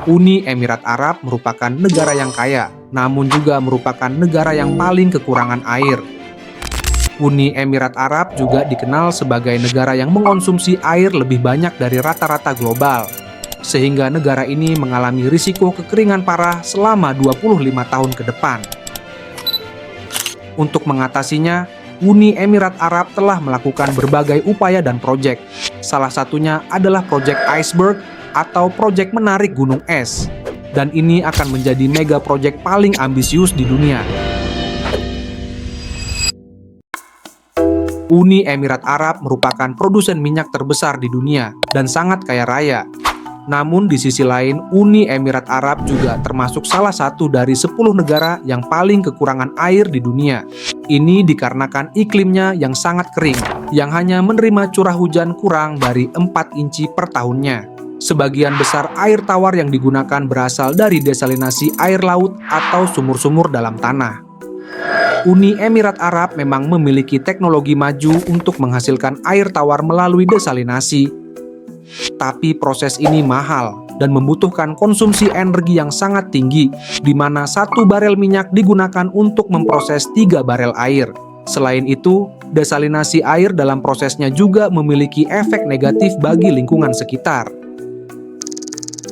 Uni Emirat Arab merupakan negara yang kaya, namun juga merupakan negara yang paling kekurangan air. Uni Emirat Arab juga dikenal sebagai negara yang mengonsumsi air lebih banyak dari rata-rata global, sehingga negara ini mengalami risiko kekeringan parah selama 25 tahun ke depan. Untuk mengatasinya, Uni Emirat Arab telah melakukan berbagai upaya dan proyek. Salah satunya adalah proyek Iceberg atau proyek menarik gunung es. Dan ini akan menjadi mega proyek paling ambisius di dunia. Uni Emirat Arab merupakan produsen minyak terbesar di dunia dan sangat kaya raya. Namun di sisi lain, Uni Emirat Arab juga termasuk salah satu dari 10 negara yang paling kekurangan air di dunia. Ini dikarenakan iklimnya yang sangat kering, yang hanya menerima curah hujan kurang dari 4 inci per tahunnya. Sebagian besar air tawar yang digunakan berasal dari desalinasi air laut atau sumur-sumur dalam tanah. Uni Emirat Arab memang memiliki teknologi maju untuk menghasilkan air tawar melalui desalinasi. Tapi proses ini mahal dan membutuhkan konsumsi energi yang sangat tinggi, di mana 1 barel minyak digunakan untuk memproses 3 barel air. Selain itu, desalinasi air dalam prosesnya juga memiliki efek negatif bagi lingkungan sekitar.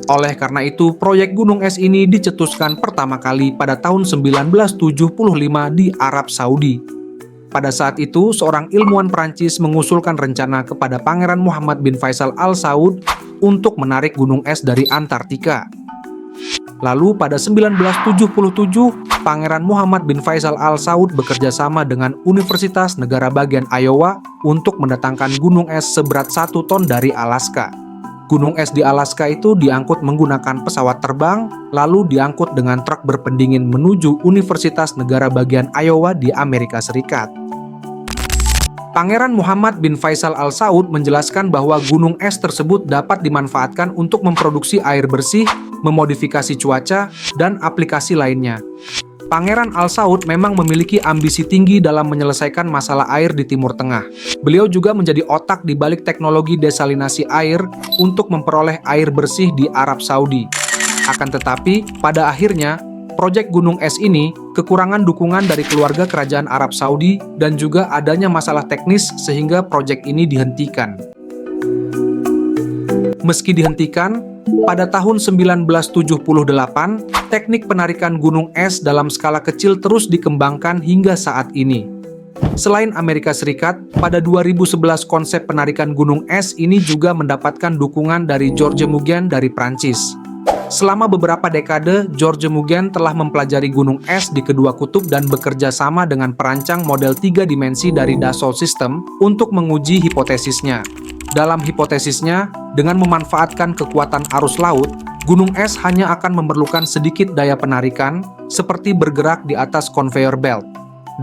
Oleh karena itu, proyek gunung es ini dicetuskan pertama kali pada tahun 1975 di Arab Saudi. Pada saat itu, seorang ilmuwan Prancis mengusulkan rencana kepada Pangeran Muhammad bin Faisal Al Saud untuk menarik gunung es dari Antartika. Lalu pada 1977, Pangeran Muhammad bin Faisal Al Saud bekerja sama dengan Universitas Negara Bagian Iowa untuk mendatangkan gunung es seberat 1 ton dari Alaska. Gunung es di Alaska itu diangkut menggunakan pesawat terbang, lalu diangkut dengan truk berpendingin menuju Universitas Negara Bagian Iowa di Amerika Serikat. Pangeran Muhammad bin Faisal Al Saud menjelaskan bahwa gunung es tersebut dapat dimanfaatkan untuk memproduksi air bersih, memodifikasi cuaca, dan aplikasi lainnya. Pangeran Al Saud memang memiliki ambisi tinggi dalam menyelesaikan masalah air di Timur Tengah. Beliau juga menjadi otak di balik teknologi desalinasi air untuk memperoleh air bersih di Arab Saudi. Akan tetapi, pada akhirnya, proyek gunung es ini kekurangan dukungan dari keluarga kerajaan Arab Saudi dan juga adanya masalah teknis sehingga proyek ini dihentikan. Meski dihentikan, pada tahun 1978, teknik penarikan gunung es dalam skala kecil terus dikembangkan hingga saat ini. Selain Amerika Serikat, pada 2011 konsep penarikan gunung es ini juga mendapatkan dukungan dari George Mugen dari Prancis. Selama beberapa dekade, George Mugen telah mempelajari gunung es di kedua kutub dan bekerja sama dengan perancang model 3 dimensi dari Dassault System untuk menguji hipotesisnya. Dalam hipotesisnya, dengan memanfaatkan kekuatan arus laut, gunung es hanya akan memerlukan sedikit daya penarikan, seperti bergerak di atas conveyor belt.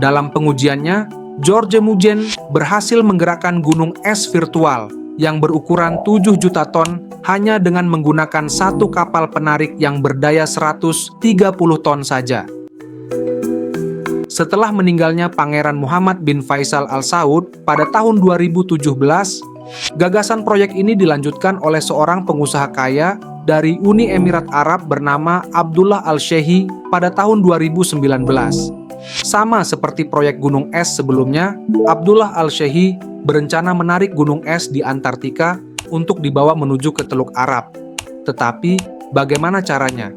Dalam pengujiannya, George Mugen berhasil menggerakkan gunung es virtual yang berukuran 7 juta ton hanya dengan menggunakan 1 kapal penarik yang berdaya 130 ton saja. Setelah meninggalnya Pangeran Muhammad bin Faisal Al Saud pada tahun 2017, gagasan proyek ini dilanjutkan oleh seorang pengusaha kaya dari Uni Emirat Arab bernama Abdullah Al-Shehi pada tahun 2019. Sama seperti proyek gunung es sebelumnya, Abdullah Al-Shehi berencana menarik gunung es di Antartika untuk dibawa menuju ke Teluk Arab. Tetapi, bagaimana caranya?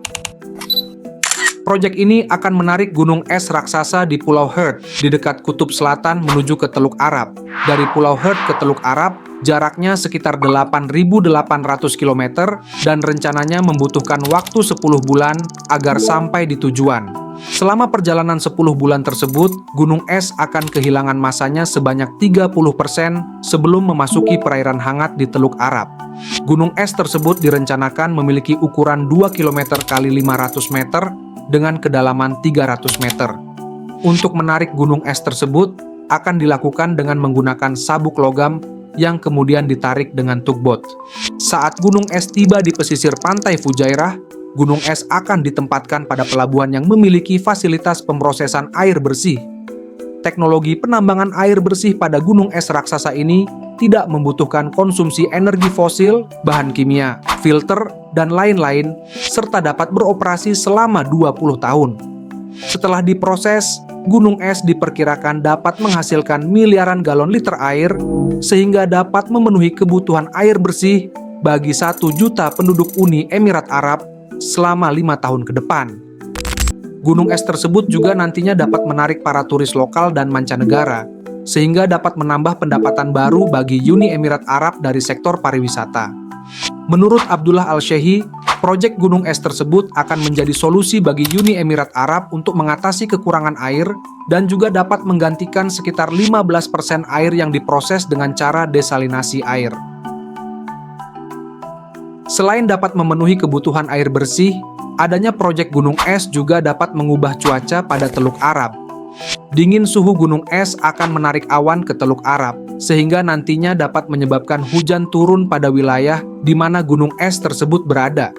Proyek ini akan menarik gunung es raksasa di Pulau Heard di dekat Kutub Selatan menuju ke Teluk Arab. Dari Pulau Heard ke Teluk Arab, jaraknya sekitar 8.800 km dan rencananya membutuhkan waktu 10 bulan agar sampai di tujuan. Selama perjalanan 10 bulan tersebut, gunung es akan kehilangan masanya sebanyak 30% sebelum memasuki perairan hangat di Teluk Arab. Gunung es tersebut direncanakan memiliki ukuran 2 km x 500 meter dengan kedalaman 300 meter. Untuk menarik gunung es tersebut akan dilakukan dengan menggunakan sabuk logam yang kemudian ditarik dengan tugboat. Saat gunung es tiba di pesisir pantai Fujairah, gunung es akan ditempatkan pada pelabuhan yang memiliki fasilitas pemrosesan air bersih. Teknologi penambangan air bersih pada gunung es raksasa ini tidak membutuhkan konsumsi energi fosil, bahan kimia, filter, dan lain-lain, serta dapat beroperasi selama 20 tahun. Setelah diproses, gunung es diperkirakan dapat menghasilkan miliaran galon liter air, sehingga dapat memenuhi kebutuhan air bersih bagi 1 juta penduduk Uni Emirat Arab selama 5 tahun ke depan. Gunung es tersebut juga nantinya dapat menarik para turis lokal dan mancanegara, sehingga dapat menambah pendapatan baru bagi Uni Emirat Arab dari sektor pariwisata. Menurut Abdullah Al-Shehi, proyek gunung es tersebut akan menjadi solusi bagi Uni Emirat Arab untuk mengatasi kekurangan air dan juga dapat menggantikan sekitar 15% air yang diproses dengan cara desalinasi air. Selain dapat memenuhi kebutuhan air bersih, adanya proyek gunung es juga dapat mengubah cuaca pada Teluk Arab. Dingin suhu gunung es akan menarik awan ke Teluk Arab, sehingga nantinya dapat menyebabkan hujan turun pada wilayah di mana gunung es tersebut berada.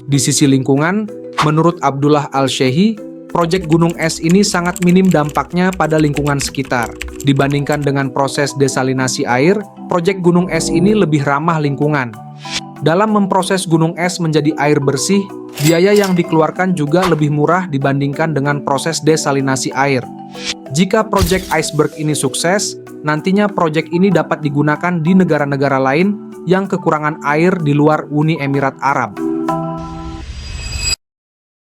Di sisi lingkungan, menurut Abdullah Al-Shehi, proyek gunung es ini sangat minim dampaknya pada lingkungan sekitar. Dibandingkan dengan proses desalinasi air, proyek gunung es ini lebih ramah lingkungan. Dalam memproses gunung es menjadi air bersih, biaya yang dikeluarkan juga lebih murah dibandingkan dengan proses desalinasi air. Jika proyek iceberg ini sukses, nantinya proyek ini dapat digunakan di negara-negara lain yang kekurangan air di luar Uni Emirat Arab.